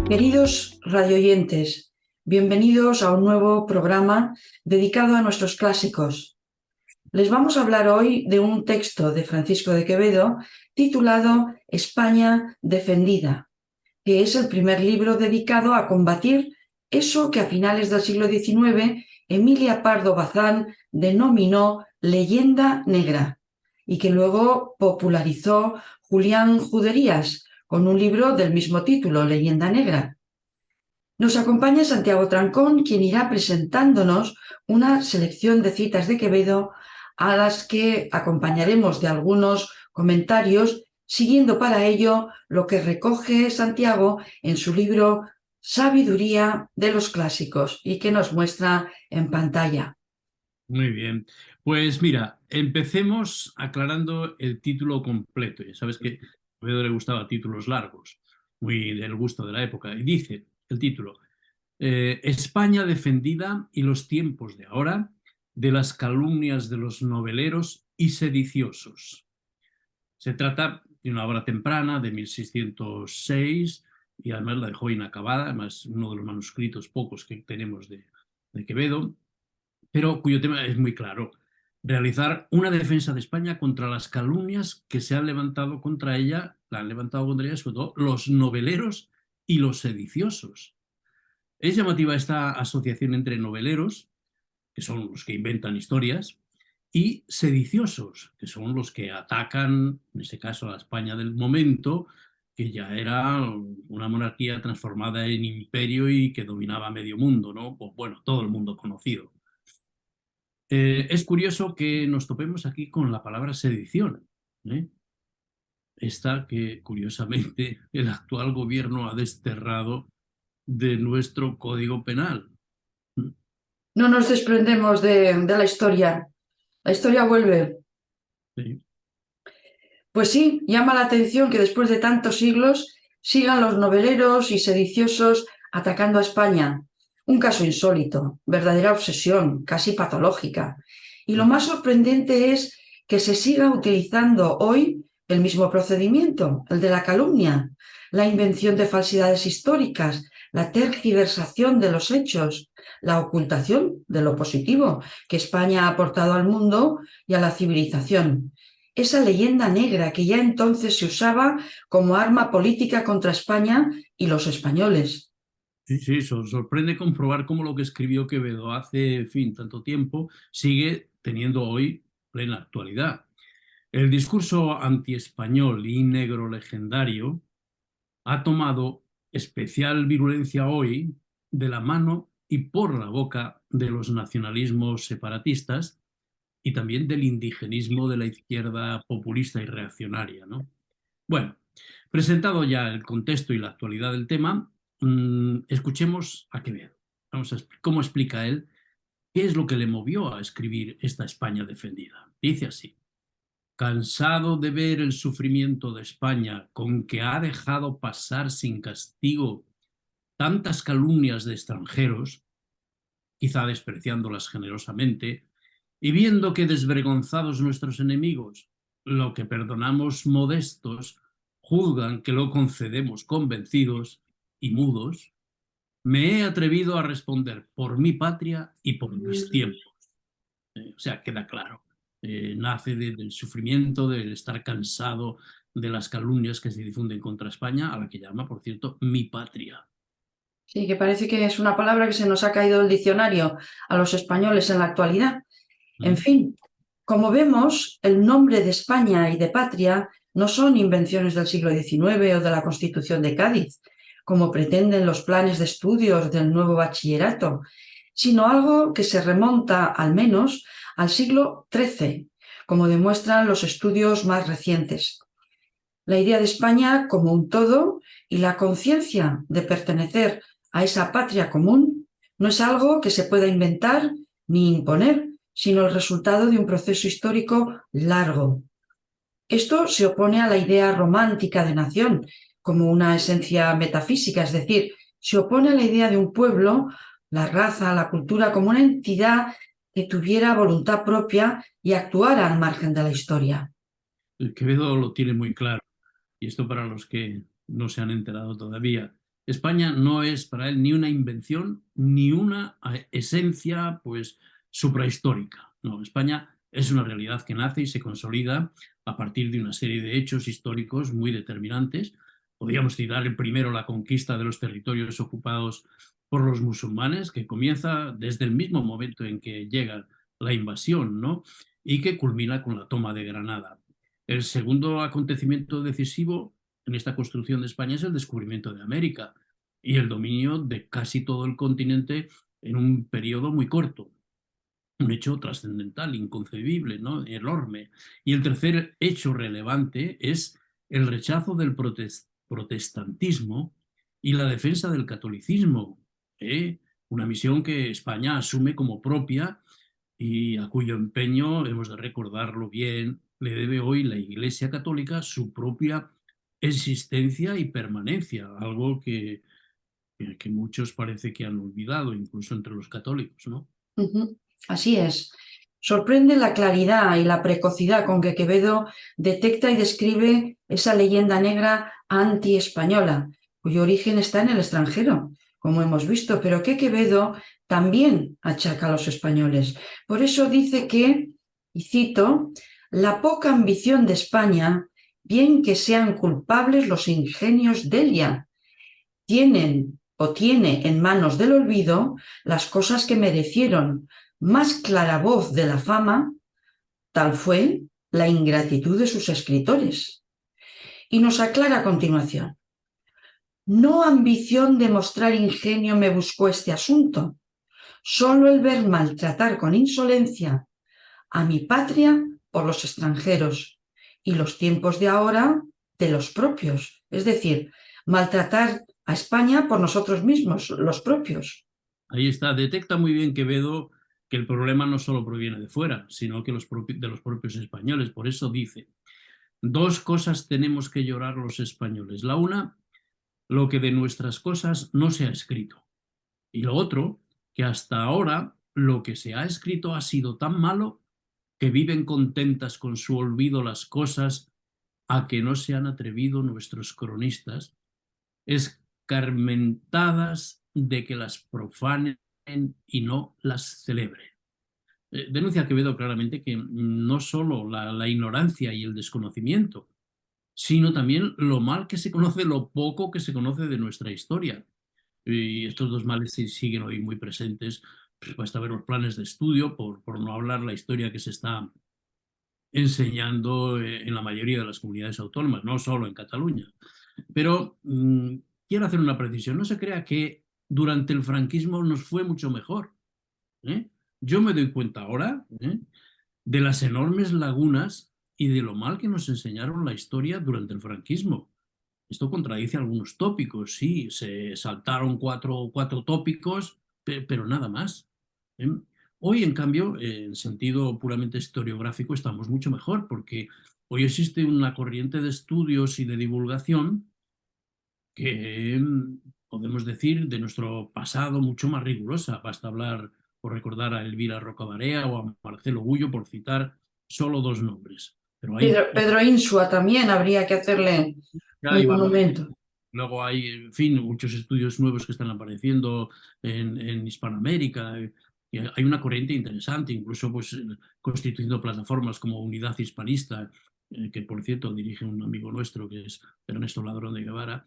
Queridos radioyentes, bienvenidos a un nuevo programa dedicado a nuestros clásicos. Les vamos a hablar hoy de un texto de Francisco de Quevedo titulado España defendida, que es el primer libro dedicado a combatir eso que a finales del siglo XIX Emilia Pardo Bazán denominó leyenda negra y que luego popularizó Julián Juderías con un libro del mismo título, Leyenda Negra. Nos acompaña Santiago Trancón, quien irá presentándonos una selección de citas de Quevedo a las que acompañaremos de algunos comentarios, siguiendo para ello lo que recoge Santiago en su libro Sabiduría de los Clásicos y que nos muestra en pantalla. Muy bien. Pues mira, empecemos aclarando el título completo. Ya sabes que a Quevedo le gustaba títulos largos, muy del gusto de la época. Y dice el título, España defendida y los tiempos de ahora de las calumnias de los noveleros y sediciosos. Se trata de una obra temprana de 1606 y además la dejó inacabada, además uno de los manuscritos pocos que tenemos de Quevedo, pero cuyo tema es muy claro: realizar una defensa de España contra las calumnias que se han levantado contra ella, la han levantado contra ella sobre todo los noveleros y los sediciosos. Es llamativa esta asociación entre noveleros, que son los que inventan historias, y sediciosos, que son los que atacan, en este caso, a la España del momento, que ya era una monarquía transformada en imperio y que dominaba medio mundo, ¿no? O, bueno, todo el mundo conocido. Es curioso que nos topemos aquí con la palabra sedición, ¿eh? Esta que, curiosamente, el actual gobierno ha desterrado de nuestro Código Penal. No nos desprendemos de la historia. La historia vuelve. Sí. Pues sí, llama la atención que después de tantos siglos sigan los noveleros y sediciosos atacando a España. Un caso insólito, verdadera obsesión, casi patológica. Y lo más sorprendente es que se siga utilizando hoy el mismo procedimiento, el de la calumnia, la invención de falsedades históricas, la tergiversación de los hechos, la ocultación de lo positivo que España ha aportado al mundo y a la civilización. Esa leyenda negra que ya entonces se usaba como arma política contra España y los españoles. Sí, sí, sorprende comprobar cómo lo que escribió Quevedo hace, en fin, tanto tiempo, sigue teniendo hoy plena actualidad. El discurso antiespañol y negro legendario ha tomado especial virulencia hoy de la mano y por la boca de los nacionalismos separatistas y también del indigenismo de la izquierda populista y reaccionaria, ¿no? Bueno, presentado ya el contexto y la actualidad del tema, escuchemos a Quevedo. Vamos a cómo explica él qué es lo que le movió a escribir esta España defendida. Dice así: cansado de ver el sufrimiento de España con que ha dejado pasar sin castigo tantas calumnias de extranjeros, quizá despreciándolas generosamente, y viendo que desvergonzados nuestros enemigos, lo que perdonamos modestos, juzgan que lo concedemos convencidos y mudos, me he atrevido a responder por mi patria y por mis tiempos. O sea, queda claro. Nace del sufrimiento, del estar cansado de las calumnias que se difunden contra España, a la que llama, por cierto, mi patria. Sí, que parece que es una palabra que se nos ha caído del diccionario a los españoles en la actualidad. En ¿Mm? fin, como vemos, el nombre de España y de patria no son invenciones del siglo XIX o de la Constitución de Cádiz, como pretenden los planes de estudios del nuevo bachillerato, sino algo que se remonta al menos al siglo XIII, como demuestran los estudios más recientes. La idea de España como un todo y la conciencia de pertenecer a esa patria común no es algo que se pueda inventar ni imponer, sino el resultado de un proceso histórico largo. Esto se opone a la idea romántica de nación como una esencia metafísica, es decir, se opone a la idea de un pueblo, la raza, la cultura como una entidad que tuviera voluntad propia y actuara al margen de la historia. El Quevedo lo tiene muy claro, y esto para los que no se han enterado todavía. España no es para él ni una invención ni una esencia pues suprahistórica. No, España es una realidad que nace y se consolida a partir de una serie de hechos históricos muy determinantes. Podríamos citar el primero, la conquista de los territorios ocupados por los musulmanes, que comienza desde el mismo momento en que llega la invasión, ¿no? Y que culmina con la toma de Granada. El segundo acontecimiento decisivo en esta construcción de España es el descubrimiento de América y el dominio de casi todo el continente en un periodo muy corto. Un hecho trascendental, inconcebible, ¿no? Enorme. Y el tercer hecho relevante es el rechazo del protestantismo y la defensa del catolicismo, ¿eh? Una misión que España asume como propia y a cuyo empeño, hemos de recordarlo bien, le debe hoy la Iglesia Católica su propia existencia y permanencia, algo que muchos parece que han olvidado, incluso entre los católicos, ¿no? Así es. Sorprende la claridad y la precocidad con que Quevedo detecta y describe esa leyenda negra anti-española, cuyo origen está en el extranjero, como hemos visto, pero que Quevedo también achaca a los españoles. Por eso dice que, y cito, la poca ambición de España, bien que sean culpables los ingenios de ella, tienen o tiene en manos del olvido las cosas que merecieron más clara voz de la fama, tal fue la ingratitud de sus escritores. Y nos aclara a continuación. No ambición de mostrar ingenio me buscó este asunto, solo el ver maltratar con insolencia a mi patria por los extranjeros y los tiempos de ahora de los propios, es decir, maltratar a España por nosotros mismos, los propios. Ahí está, detecta muy bien Quevedo que el problema no solo proviene de fuera, sino que de los propios españoles. Por eso dice, dos cosas tenemos que llorar los españoles. La una, lo que de nuestras cosas no se ha escrito. Y lo otro, que hasta ahora lo que se ha escrito ha sido tan malo que viven contentas con su olvido las cosas a que no se han atrevido nuestros cronistas, escarmentadas de que las profanen y no las celebren. Denuncia Quevedo claramente que no solo la ignorancia y el desconocimiento, sino también lo mal que se conoce, lo poco que se conoce de nuestra historia. Y estos dos males siguen hoy muy presentes. Pues basta ver los planes de estudio, por no hablar la historia que se está enseñando en la mayoría de las comunidades autónomas, no solo en Cataluña. Pero quiero hacer una precisión. No se crea que durante el franquismo nos fue mucho mejor, ¿eh? Yo me doy cuenta ahora, ¿eh?, de las enormes lagunas y de lo mal que nos enseñaron la historia durante el franquismo. Esto contradice algunos tópicos, sí, se saltaron cuatro tópicos, pero nada más, ¿eh? Hoy, en cambio, en sentido puramente historiográfico, estamos mucho mejor, porque hoy existe una corriente de estudios y de divulgación que podemos decir de nuestro pasado mucho más rigurosa. Basta hablar o recordar a Elvira Rocabarea o a Marcelo Gullo, por citar solo dos nombres. Pero hay Pedro Insua también habría que hacerle un monumento. Luego hay, en fin, muchos estudios nuevos que están apareciendo en Hispanoamérica. Hay una corriente interesante, incluso pues, constituyendo plataformas como Unidad Hispanista, que por cierto dirige un amigo nuestro que es Ernesto Ladrón de Guevara,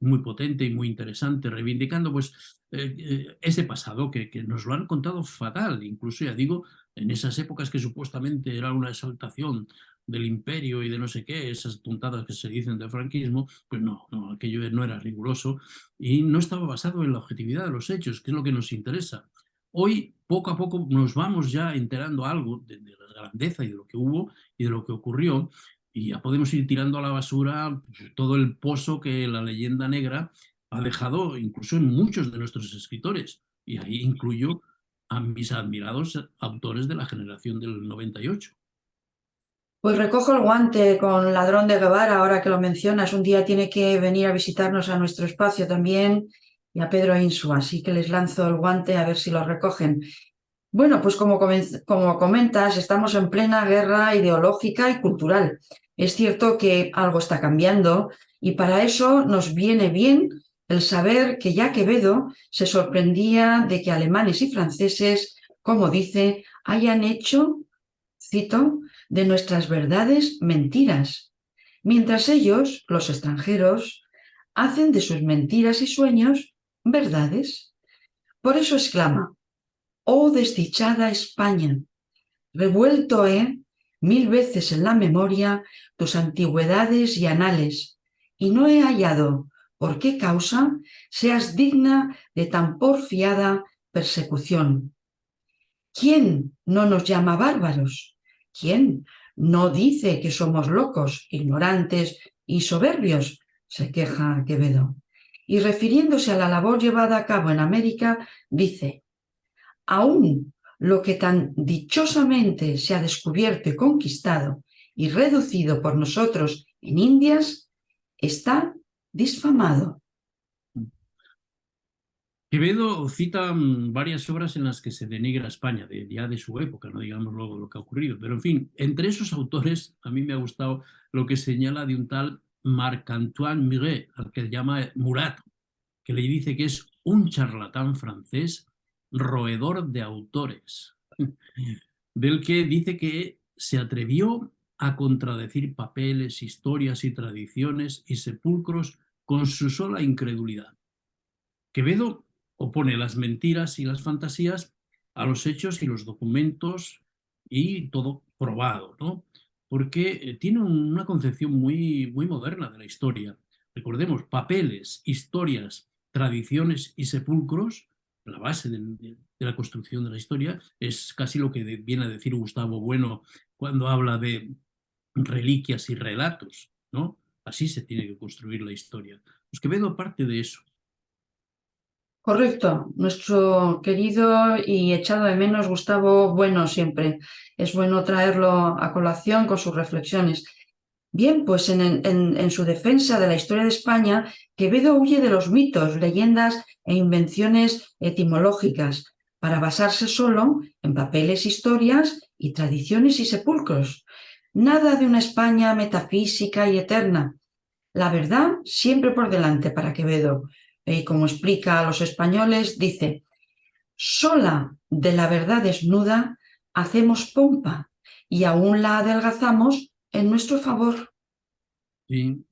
muy potente y muy interesante, reivindicando pues, ese pasado que nos lo han contado fatal, incluso ya digo, en esas épocas que supuestamente era una exaltación del imperio y de no sé qué, esas puntadas que se dicen del franquismo, pues no, aquello no era riguroso y no estaba basado en la objetividad de los hechos, que es lo que nos interesa. Hoy, poco a poco, nos vamos ya enterando algo de la grandeza y de lo que hubo y de lo que ocurrió, y ya podemos ir tirando a la basura todo el pozo que la leyenda negra ha dejado incluso en muchos de nuestros escritores, y ahí incluyo a mis admirados autores de la generación del 98. Pues recojo el guante con Ladrón de Guevara, ahora que lo mencionas. Un día tiene que venir a visitarnos a nuestro espacio también, y a Pedro Insua, así que les lanzo el guante a ver si lo recogen. Bueno, pues como comentas, estamos en plena guerra ideológica y cultural. Es cierto que algo está cambiando y para eso nos viene bien el saber que ya Quevedo se sorprendía de que alemanes y franceses, como dice, hayan hecho, cito, de nuestras verdades mentiras, mientras ellos, los extranjeros, hacen de sus mentiras y sueños verdades. Por eso exclama: «Oh desdichada España, revuelto he 1000 veces en la memoria tus antigüedades y anales, y no he hallado por qué causa seas digna de tan porfiada persecución. ¿Quién no nos llama bárbaros? ¿Quién no dice que somos locos, ignorantes y soberbios?», se queja Quevedo. Y refiriéndose a la labor llevada a cabo en América, dice: «Aún lo que tan dichosamente se ha descubierto y conquistado y reducido por nosotros en Indias, está disfamado». Quevedo cita varias obras en las que se denigra a España, ya de su época, no digamos luego lo que ha ocurrido. Pero en fin, entre esos autores a mí me ha gustado lo que señala de un tal Marc-Antoine Muret, al que llama Murat, que le dice que es un charlatán francés roedor de autores, del que dice que se atrevió a contradecir papeles, historias y tradiciones y sepulcros con su sola incredulidad. Quevedo opone las mentiras y las fantasías a los hechos y los documentos y todo probado, ¿no? Porque tiene una concepción muy moderna de la historia. Recordemos, papeles, historias, tradiciones y sepulcros, la base de la construcción de la historia, es casi lo que viene a decir Gustavo Bueno cuando habla de reliquias y relatos, ¿no? Así se tiene que construir la historia. Pues Quevedo parte de eso. Correcto, nuestro querido y echado de menos Gustavo Bueno siempre. Es bueno traerlo a colación con sus reflexiones. Bien, pues en su defensa de la historia de España, Quevedo huye de los mitos, leyendas e invenciones etimológicas para basarse solo en papeles, historias y tradiciones y sepulcros. Nada de una España metafísica y eterna. La verdad siempre por delante para Quevedo. Y como explica a los españoles, dice: «Sola de la verdad desnuda hacemos pompa y aún la adelgazamos en nuestro favor». Y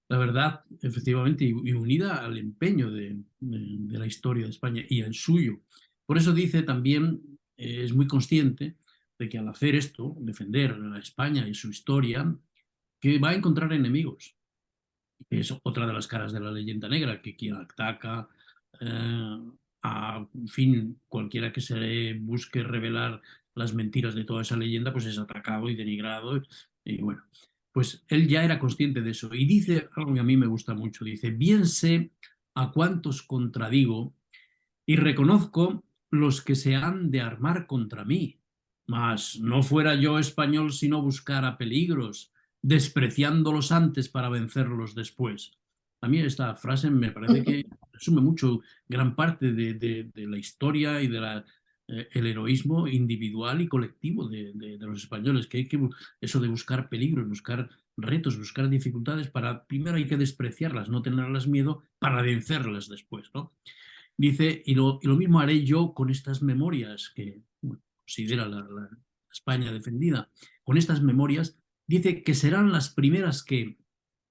la verdad, efectivamente, y unida al empeño de la historia de España y al suyo. Por eso dice también, es muy consciente de que al hacer esto, defender a España y su historia, que va a encontrar enemigos, que es otra de las caras de la leyenda negra, que quien ataca en fin, cualquiera que se busque revelar las mentiras de toda esa leyenda, pues es atacado y denigrado. Y bueno, pues él ya era consciente de eso. Y dice algo que a mí me gusta mucho. Dice: «Bien sé a cuántos contradigo y reconozco los que se han de armar contra mí. Mas no fuera yo español si no buscara peligros, despreciándolos antes para vencerlos después». A mí esta frase me parece que resume mucho gran parte de la historia y de el heroísmo individual y colectivo de los españoles, que hay que eso de buscar peligros, buscar retos, buscar dificultades, para primero hay que despreciarlas, no tenerlas miedo, para vencerlas después, ¿no? Dice: y lo mismo haré yo con estas memorias que bueno, considera la España defendida. Con estas memorias, dice que serán las primeras que,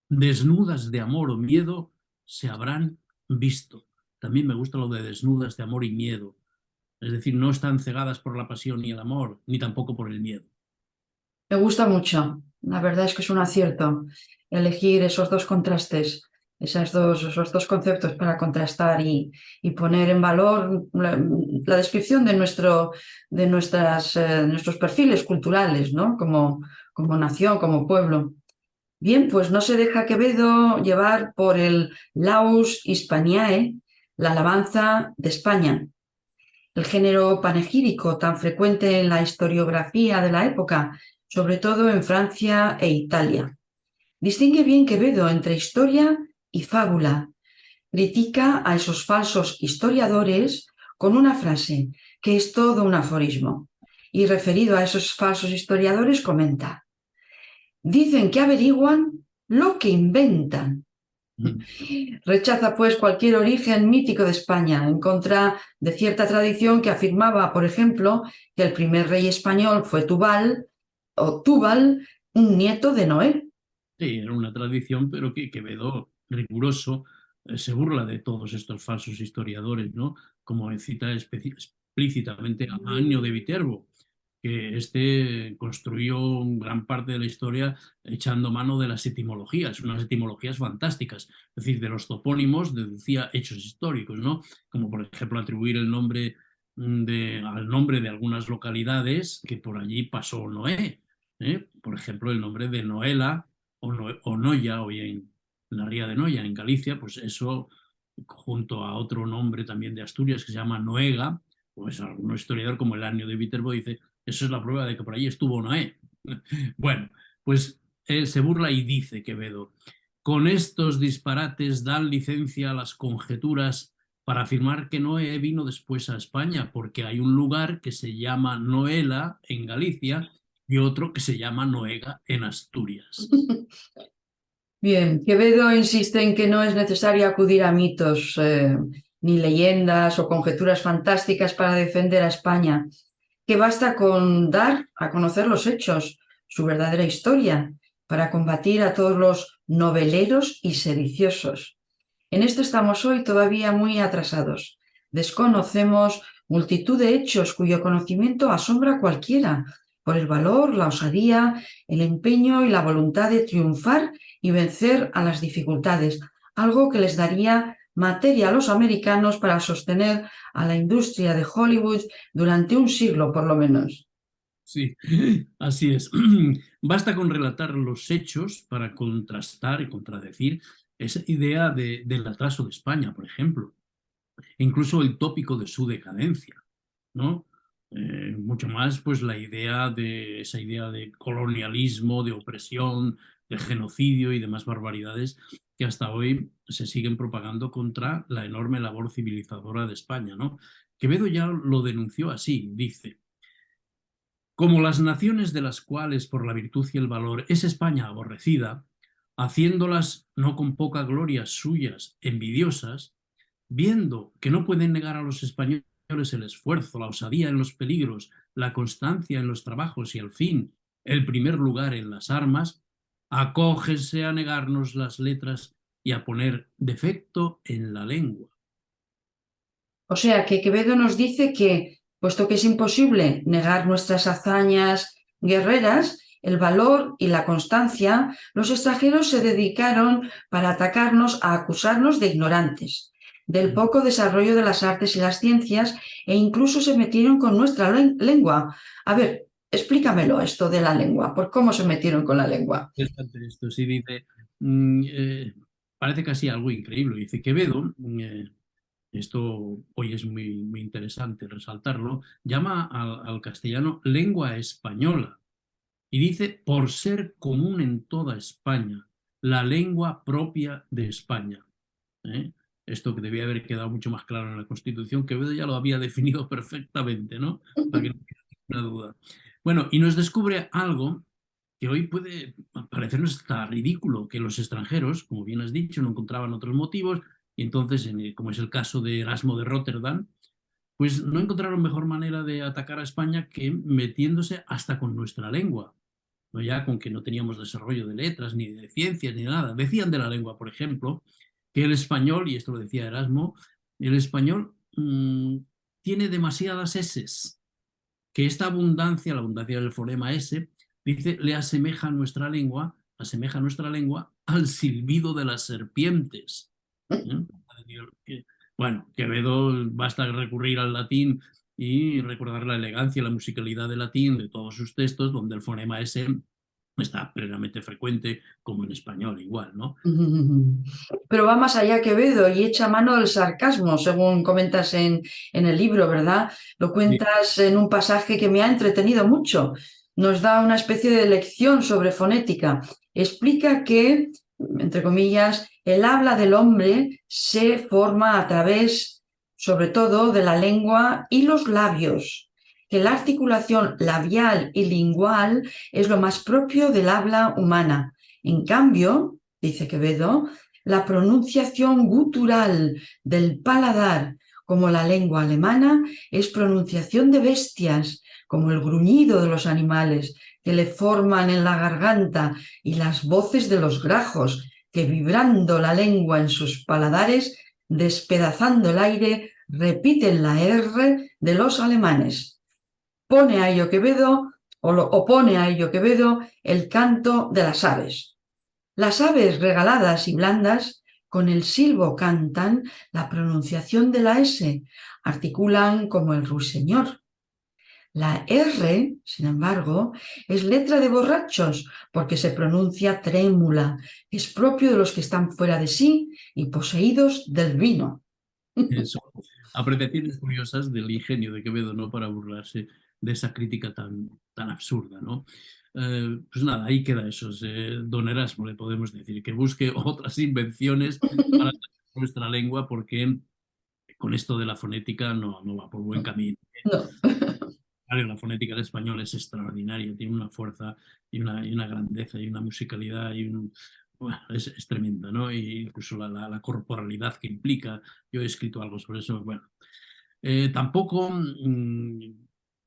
desnudas de amor o miedo, se habrán visto. También me gusta lo de desnudas de amor y miedo. Es decir, no están cegadas por la pasión y el amor, ni tampoco por el miedo. Me gusta mucho. La verdad es que es un acierto elegir esos dos contrastes, esos dos conceptos para contrastar y poner en valor la descripción de nuestros perfiles culturales, ¿no? Como nación, como pueblo. Bien, pues no se deja Quevedo llevar por el Laus Hispaniae, la alabanza de España, el género panegírico tan frecuente en la historiografía de la época, sobre todo en Francia e Italia. Distingue bien Quevedo entre historia y fábula. Critica a esos falsos historiadores con una frase que es todo un aforismo. Y referido a esos falsos historiadores comenta: «Dicen que averiguan lo que inventan, Rechaza, pues, cualquier origen mítico de España, en contra de cierta tradición que afirmaba, por ejemplo, que el primer rey español fue Tubal, o Túbal, un nieto de Noé. Sí, era una tradición, pero que Quevedo, riguroso, se burla de todos estos falsos historiadores, ¿no? Como cita explícitamente a Año de Viterbo, que este construyó gran parte de la historia echando mano de las etimologías, unas etimologías fantásticas, es decir, de los topónimos deducía hechos históricos, ¿no? Como por ejemplo atribuir el nombre al nombre de algunas localidades que por allí pasó Noé, ¿eh? Por ejemplo, el nombre de Noela o Noya, hoy en la ría de Noya, en Galicia, pues eso, junto a otro nombre también de Asturias que se llama Noega, pues algún historiador como el Año de Viterbo dice, eso es la prueba de que por ahí estuvo Noé. Bueno, pues él se burla y dice Quevedo, con estos disparates dan licencia a las conjeturas para afirmar que Noé vino después a España, porque hay un lugar que se llama Noela en Galicia y otro que se llama Noega en Asturias. Bien, Quevedo insiste en que no es necesario acudir a mitos, ni leyendas o conjeturas fantásticas para defender a España, que basta con dar a conocer los hechos, su verdadera historia, para combatir a todos los noveleros y sediciosos. En esto estamos hoy todavía muy atrasados. Desconocemos multitud de hechos cuyo conocimiento asombra a cualquiera por el valor, la osadía, el empeño y la voluntad de triunfar y vencer a las dificultades, algo que les daría materia a los americanos para sostener a la industria de Hollywood durante un siglo por lo menos. Sí, así es. Basta con relatar los hechos para contrastar y contradecir esa idea del atraso de España, por ejemplo. Incluso el tópico de su decadencia, ¿no? Mucho más, pues, esa idea de colonialismo, de opresión, de genocidio y demás barbaridades que hasta hoy se siguen propagando contra la enorme labor civilizadora de España, ¿no? Quevedo ya lo denunció así, dice, como las naciones de las cuales por la virtud y el valor es España aborrecida, haciéndolas no con poca gloria suyas envidiosas, viendo que no pueden negar a los españoles el esfuerzo, la osadía en los peligros, la constancia en los trabajos y al fin el primer lugar en las armas, acógense a negarnos las letras y a poner defecto en la lengua. O sea que Quevedo nos dice que, puesto que es imposible negar nuestras hazañas guerreras, el valor y la constancia, los extranjeros se dedicaron para atacarnos a acusarnos de ignorantes, del poco desarrollo de las artes y las ciencias, e incluso se metieron con nuestra lengua. A ver, explícamelo esto de la lengua, ¿por cómo se metieron con la lengua? Interesante esto, sí, dice, mm, eh, parece casi algo increíble, dice Quevedo, esto hoy es muy interesante resaltarlo, llama al castellano lengua española y dice por ser común en toda España, la lengua propia de España. ¿Eh? Esto que debía haber quedado mucho más claro en la Constitución, Quevedo ya lo había definido perfectamente, ¿no? Para que no quede ninguna duda. Bueno, y nos descubre algo que hoy puede parecernos hasta ridículo, que los extranjeros, como bien has dicho, no encontraban otros motivos, y entonces, como es el caso de Erasmo de Rotterdam, pues no encontraron mejor manera de atacar a España que metiéndose hasta con nuestra lengua, no ya con que no teníamos desarrollo de letras, ni de ciencias, ni de nada. Decían de la lengua, por ejemplo, que el español, y esto lo decía Erasmo, el español tiene demasiadas eses, que esta abundancia, la abundancia del fonema S, dice, le asemeja nuestra lengua al silbido de las serpientes. ¿Eh? Bueno, Quevedo basta recurrir al latín y recordar la elegancia y la musicalidad del latín de todos sus textos, donde el fonema S está plenamente frecuente, como en español igual, ¿no? Pero va más allá Quevedo y echa mano del sarcasmo, según comentas en el libro, ¿verdad? Lo Sí. cuentas en un pasaje que me ha entretenido mucho. Nos da una especie de lección sobre fonética. Explica que, entre comillas, el habla del hombre se forma a través, sobre todo, de la lengua y los labios, que la articulación labial y lingual es lo más propio del habla humana. En cambio, dice Quevedo, la pronunciación gutural del paladar, como la lengua alemana, es pronunciación de bestias, como el gruñido de los animales que le forman en la garganta y las voces de los grajos que, vibrando la lengua en sus paladares, despedazando el aire, repiten la R de los alemanes. Pone a ello Quevedo, opone a ello Quevedo el canto de las aves. Las aves regaladas y blandas con el silbo cantan la pronunciación de la S, articulan como el ruiseñor. La R, sin embargo, es letra de borrachos porque se pronuncia trémula, es propio de los que están fuera de sí y poseídos del vino. Eso. Apreciaciones curiosas del ingenio de Quevedo, ¿no? Para burlarse de esa crítica tan absurda, ¿no? Pues nada, ahí queda eso. Don Erasmo le podemos decir que busque otras invenciones para nuestra lengua, porque con esto de la fonética no va por buen camino. No. Claro, la fonética del español es extraordinaria, tiene una fuerza y una grandeza y una musicalidad bueno, es tremenda, ¿no? Y incluso la corporalidad que implica. Yo he escrito algo sobre eso. Bueno, tampoco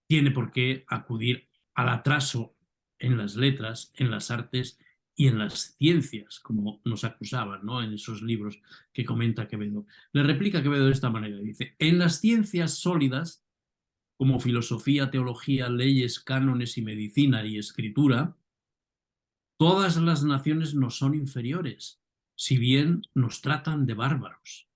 tiene por qué acudir al atraso en las letras, en las artes y en las ciencias, como nos acusaban, ¿no? En esos libros que comenta Quevedo. Le replica Quevedo de esta manera, dice: en las ciencias sólidas, como filosofía, teología, leyes, cánones y medicina y escritura, todas las naciones nos son inferiores, si bien nos tratan de bárbaros.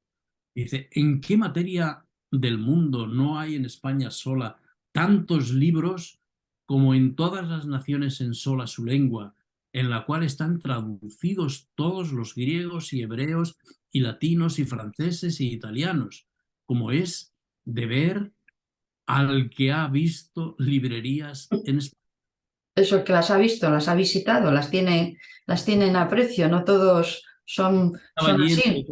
Dice: ¿en qué materia del mundo no hay en España sola tantos libros como en todas las naciones en sola su lengua, en la cual están traducidos todos los griegos y hebreos y latinos y franceses y italianos, como es de ver al que ha visto librerías en España? Eso que las ha visto, las ha visitado, las tiene en aprecio, no todos Estaba son lleno de así.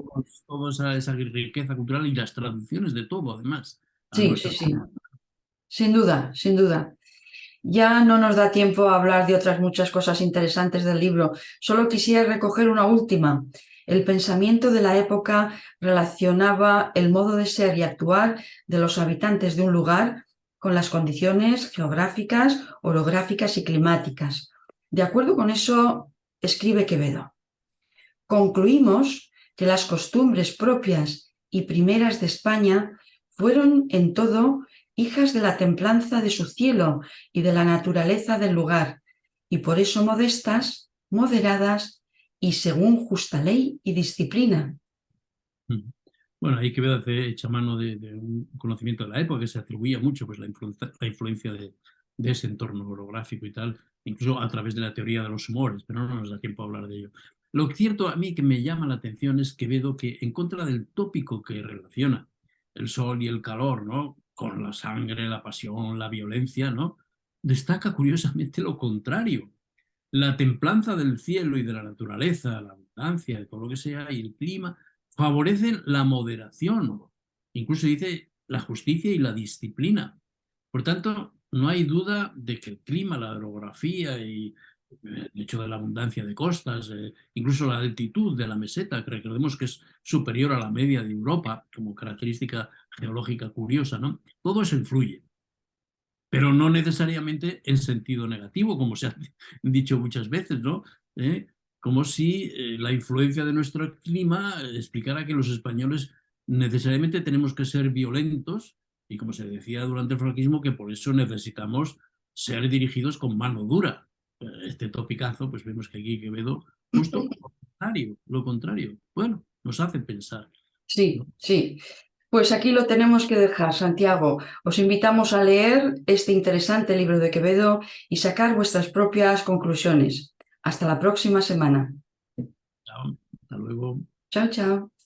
toda esa riqueza cultural y las traducciones de todo, además, a Sí, sí, nuestra. sí, sin duda, sin duda. Ya no nos da tiempo a hablar de otras muchas cosas interesantes del libro. Solo quisiera recoger una última. El pensamiento de la época relacionaba el modo de ser y actuar de los habitantes de un lugar con las condiciones geográficas, orográficas y climáticas. De acuerdo con eso, escribe Quevedo: concluimos que las costumbres propias y primeras de España fueron en todo hijas de la templanza de su cielo y de la naturaleza del lugar, y por eso modestas, moderadas y según justa ley y disciplina. Bueno, ahí Quevedo echa mano de un conocimiento de la época que se atribuía mucho, pues la influencia de ese entorno orográfico y tal, incluso a través de la teoría de los humores, pero no nos da tiempo a hablar de ello. Lo cierto a mí que me llama la atención es Quevedo, que en contra del tópico que relaciona el sol y el calor, ¿no? Con la sangre, la pasión, la violencia, ¿no? Destaca curiosamente lo contrario: la templanza del cielo y de la naturaleza, la abundancia de todo lo que sea y el clima favorecen la moderación. Incluso dice la justicia y la disciplina. Por tanto, no hay duda de que el clima, la orografía y el hecho de la abundancia de costas, incluso la altitud de la meseta, que recordemos que es superior a la media de Europa como característica geológica curiosa, ¿no? Todo eso influye, pero no necesariamente en sentido negativo, como se ha dicho muchas veces, ¿no? Como si la influencia de nuestro clima explicara que los españoles necesariamente tenemos que ser violentos, y como se decía durante el franquismo, que por eso necesitamos ser dirigidos con mano dura. Este topicazo, pues vemos que aquí Quevedo, justo lo contrario, lo contrario. Bueno, nos hace pensar, ¿no? Sí, sí. Pues aquí lo tenemos que dejar, Santiago. Os invitamos a leer este interesante libro de Quevedo y sacar vuestras propias conclusiones. Hasta la próxima semana. Chao, hasta luego. Chao, chao.